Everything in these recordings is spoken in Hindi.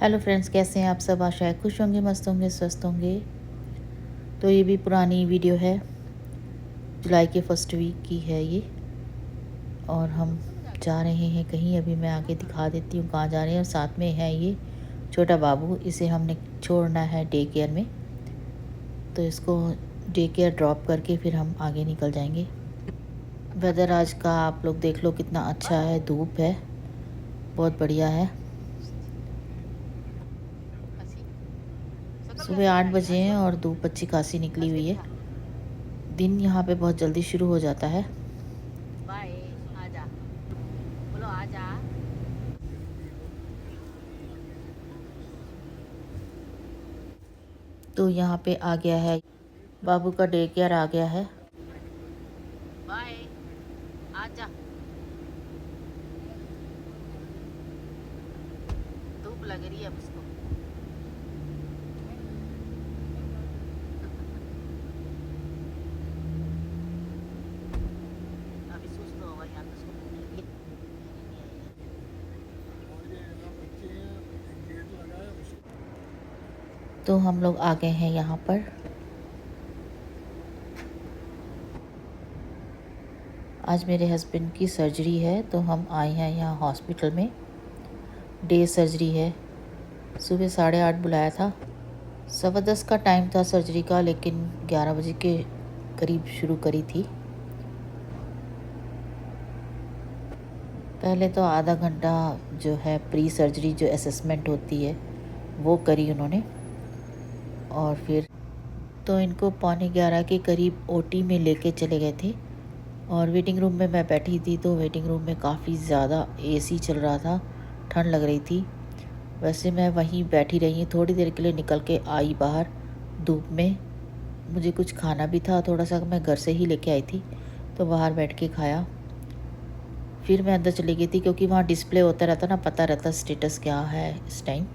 हेलो फ्रेंड्स, कैसे हैं आप सब। आशा है खुश होंगे, मस्त होंगे, स्वस्थ होंगे। तो ये भी पुरानी वीडियो है, जुलाई के फर्स्ट वीक की है ये। और हम जा रहे हैं कहीं, अभी मैं आगे दिखा देती हूँ कहाँ जा रहे हैं। और साथ में है ये छोटा बाबू, इसे हमने छोड़ना है डे केयर में। तो इसको डे केयर ड्रॉप करके फिर हम आगे निकल जाएंगे। वेदर आज का आप लोग देख लो कितना अच्छा है, धूप है, बहुत बढ़िया है। सुबह 8 बजे हैं और धूप अच्छी खासी निकली हुई है। दिन यहाँ पे बहुत जल्दी शुरू हो जाता है। बाय। आजा, बोलो आजा। तो यहाँ पे आ गया है, बाबू का डे केयर आ गया है। बाय। आजा, धूप लग रही है अब उसको। अभी सुस्त होगा यहाँ तो उसको भूख लगी तो हम लोग आ गए हैं यहाँ पर। आज मेरे हस्बैंड की सर्जरी है, तो हम आए हैं यहाँ हॉस्पिटल में। डे सर्जरी है। सुबह 8:30 बुलाया था। 10:15 का टाइम था सर्जरी का, लेकिन 11 बजे के करीब शुरू करी थी। पहले तो आधा घंटा जो है प्री सर्जरी जो असेसमेंट होती है वो करी उन्होंने। और फिर तो इनको 10:45 के करीब ओटी में लेके चले गए थे। और वेटिंग रूम में मैं बैठी थी, तो वेटिंग रूम में काफ़ी ज़्यादा एसी चल रहा था, ठंड लग रही थी। वैसे मैं वहीं बैठी रही, थोड़ी देर के लिए निकल के आई बाहर धूप में। मुझे कुछ खाना भी था, थोड़ा सा मैं घर से ही लेके आई थी, तो बाहर बैठ के खाया। फिर मैं अंदर चली गई थी, क्योंकि वहाँ डिस्प्ले होता रहता ना, पता रहता स्टेटस क्या है इस टाइम,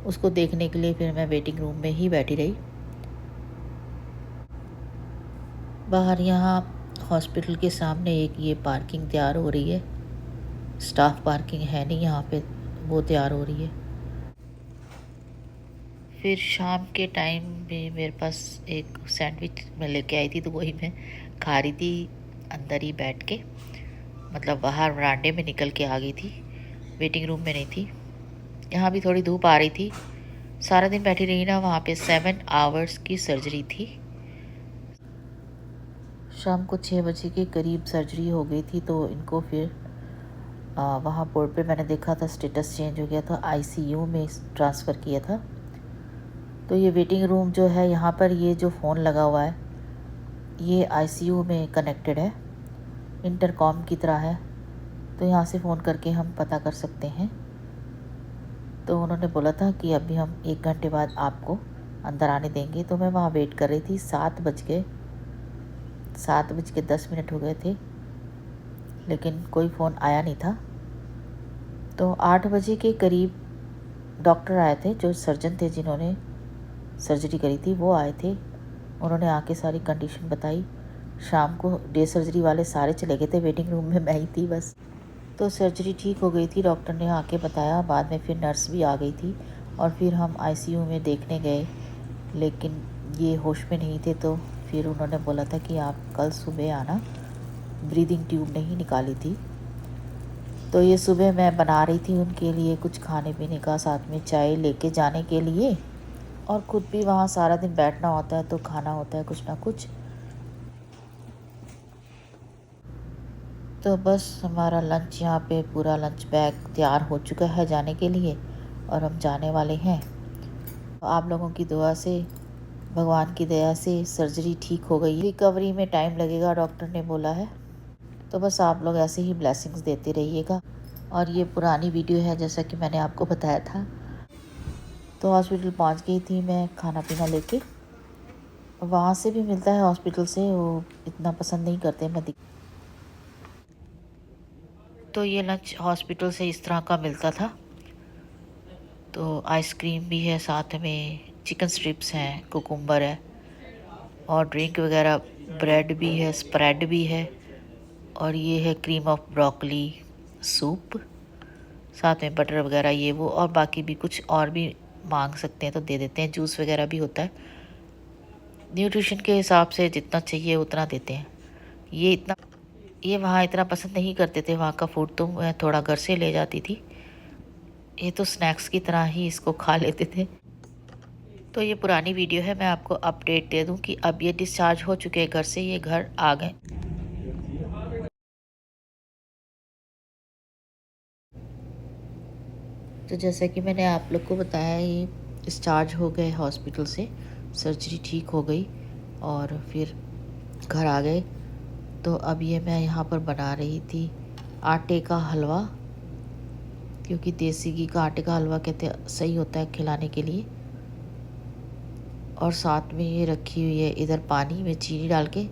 उसको देखने के लिए फिर मैं वेटिंग रूम में ही बैठी रही। बाहर यहाँ हॉस्पिटल के सामने एक ये पार्किंग तैयार हो रही है। स्टाफ पार्किंग है नहीं यहाँ पे, वो तैयार हो रही है। फिर शाम के टाइम में मेरे पास एक सैंडविच मैं लेके आई थी, तो वही मैं खा रही थी अंदर ही बैठ के। मतलब बाहर वरांडे में निकल के आ गई थी, वेटिंग रूम में नहीं थी। यहाँ भी थोड़ी धूप आ रही थी। सारा दिन बैठी रही ना वहाँ पे। 7 आवर्स की सर्जरी थी। शाम को 6 बजे के करीब सर्जरी हो गई थी। तो इनको फिर वहाँ बोर्ड पे मैंने देखा था स्टेटस चेंज हो गया था, आईसीयू में ट्रांसफ़र किया था। तो ये वेटिंग रूम जो है यहाँ पर, ये जो फ़ोन लगा हुआ है ये आईसीयू में कनेक्टेड है, इंटरकॉम की तरह है। तो यहाँ से फ़ोन करके हम पता कर सकते हैं। तो उन्होंने बोला था कि अभी हम 1 घंटे बाद आपको अंदर आने देंगे। तो मैं वहाँ वेट कर रही थी। 7 बज के 10 मिनट हो गए थे, लेकिन कोई फ़ोन आया नहीं था। तो 8 बजे के करीब डॉक्टर आए थे, जो सर्जन थे जिन्होंने सर्जरी करी थी, वो आए थे। उन्होंने आके सारी कंडीशन बताई। शाम को डे सर्जरी वाले सारे चले गए थे, वेटिंग रूम में मैं ही थी बस। तो सर्जरी ठीक हो गई थी, डॉक्टर ने आके बताया। बाद में फिर नर्स भी आ गई थी, और फिर हम आईसीयू में देखने गए, लेकिन ये होश में नहीं थे। तो फिर उन्होंने बोला था कि आप कल सुबह आना, ब्रीदिंग ट्यूब नहीं निकाली थी। तो ये सुबह मैं बना रही थी उनके लिए कुछ खाने पीने का, साथ में चाय लेके जाने के लिए। और ख़ुद भी वहाँ सारा दिन बैठना होता है, तो खाना होता है कुछ ना कुछ। तो बस हमारा लंच यहाँ पे, पूरा लंच बैग तैयार हो चुका है जाने के लिए, और हम जाने वाले हैं। आप लोगों की दुआ से, भगवान की दया से सर्जरी ठीक हो गई। रिकवरी में टाइम लगेगा डॉक्टर ने बोला है। तो बस आप लोग ऐसे ही ब्लेसिंग्स देते रहिएगा। और ये पुरानी वीडियो है, जैसा कि मैंने आपको बताया था। तो हॉस्पिटल पहुंच गई थी मैं खाना पीना लेके। वहाँ से भी मिलता है हॉस्पिटल से, वो इतना पसंद नहीं करते मैं तो ये लंच हॉस्पिटल से इस तरह का मिलता था। तो आइसक्रीम भी है, साथ में चिकन स्ट्रिप्स हैं, कुकुम्बर है, और ड्रिंक वगैरह, ब्रेड भी है, स्प्रेड भी है, और ये है क्रीम ऑफ ब्रोकली सूप। साथ में बटर वगैरह ये वो, और बाकी भी कुछ और भी मांग सकते हैं तो दे देते हैं। जूस वगैरह भी होता है, न्यूट्रिशन के हिसाब से जितना चाहिए उतना देते हैं। ये वहाँ इतना पसंद नहीं करते थे वहाँ का फूड, तो मैं थोड़ा घर से ले जाती थी। ये तो स्नैक्स की तरह ही इसको खा लेते थे। तो ये पुरानी वीडियो है, मैं आपको अपडेट दे दूं कि अब ये डिस्चार्ज हो चुके हैं घर से, ये घर आ गए। तो जैसा कि मैंने आप लोग को बताया, ये डिस्चार्ज हो गए हॉस्पिटल से, सर्जरी ठीक हो गई और फिर घर आ गए। तो अब ये मैं यहाँ पर बना रही थी आटे का हलवा, क्योंकि देसी घी का आटे का हलवा कहते सही होता है खिलाने के लिए। और साथ में ये रखी हुई है इधर पानी में चीनी डाल के,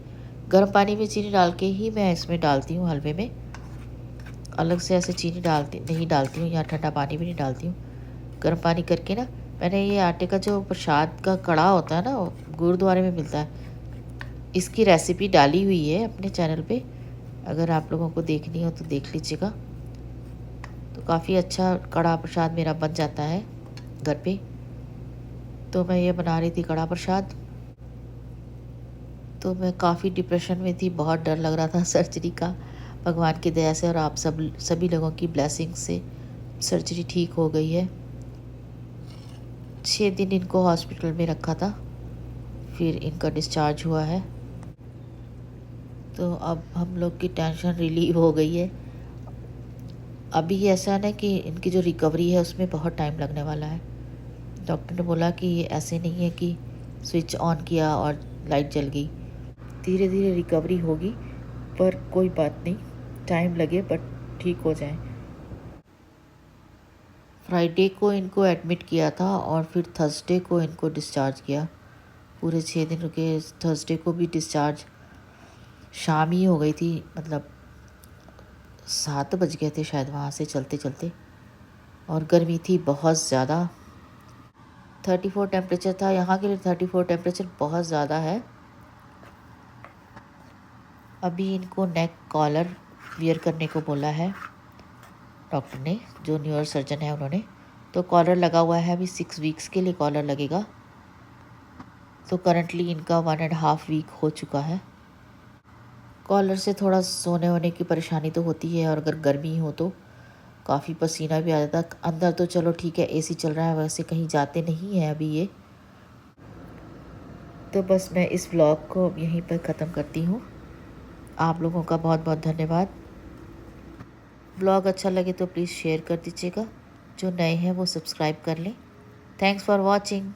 गर्म पानी में चीनी डाल के ही मैं इसमें डालती हूँ हलवे में। अलग से ऐसे चीनी नहीं डालती हूँ, या ठंडा पानी भी नहीं डालती हूँ। गर्म पानी करके ना, मैंने ये आटे का जो प्रसाद का कड़ा होता है ना, गुरुद्वारे में मिलता है, इसकी रेसिपी डाली हुई है अपने चैनल पे, अगर आप लोगों को देखनी हो तो देख लीजिएगा। तो काफ़ी अच्छा कड़ा प्रसाद मेरा बन जाता है घर पे। तो मैं ये बना रही थी कड़ा प्रसाद। तो मैं काफ़ी डिप्रेशन में थी, बहुत डर लग रहा था सर्जरी का। भगवान की दया से और आप सभी लोगों की ब्लेसिंग से सर्जरी ठीक हो गई है। 6 दिन इनको हॉस्पिटल में रखा था, फिर इनका डिस्चार्ज हुआ है। तो अब हम लोग की टेंशन रिलीव हो गई है। अभी ऐसा है ना कि इनकी जो रिकवरी है उसमें बहुत टाइम लगने वाला है। डॉक्टर ने बोला कि ये ऐसे नहीं है कि स्विच ऑन किया और लाइट जल गई, धीरे धीरे रिकवरी होगी, पर कोई बात नहीं, टाइम लगे बट ठीक हो जाए। फ्राइडे को इनको एडमिट किया था और फिर थर्सडे को इनको डिस्चार्ज किया। पूरे 6 दिन रुके। थर्सडे को भी डिस्चार्ज शाम ही हो गई थी, मतलब 7 बज गए थे शायद वहाँ से चलते चलते। और गर्मी थी बहुत ज़्यादा, 34 टेम्परेचर था यहाँ के लिए। 34 टेम्परेचर बहुत ज़्यादा है। अभी इनको नेक कॉलर वियर करने को बोला है डॉक्टर ने, जो न्यूरो सर्जन है उन्होंने। तो कॉलर लगा हुआ है, अभी 6 वीक्स के लिए कॉलर लगेगा। तो करंटली इनका 1.5 वीक हो चुका है। कॉलर से थोड़ा सोने होने की परेशानी तो होती है, और अगर गर्मी हो तो काफ़ी पसीना भी आ जाता है। अंदर तो चलो ठीक है, एसी चल रहा है, वैसे कहीं जाते नहीं हैं अभी ये। तो बस मैं इस व्लॉग को यहीं पर ख़त्म करती हूँ। आप लोगों का बहुत बहुत धन्यवाद। व्लॉग अच्छा लगे तो प्लीज़ शेयर कर दीजिएगा। जो नए हैं वो सब्सक्राइब कर लें। Thanks for watching.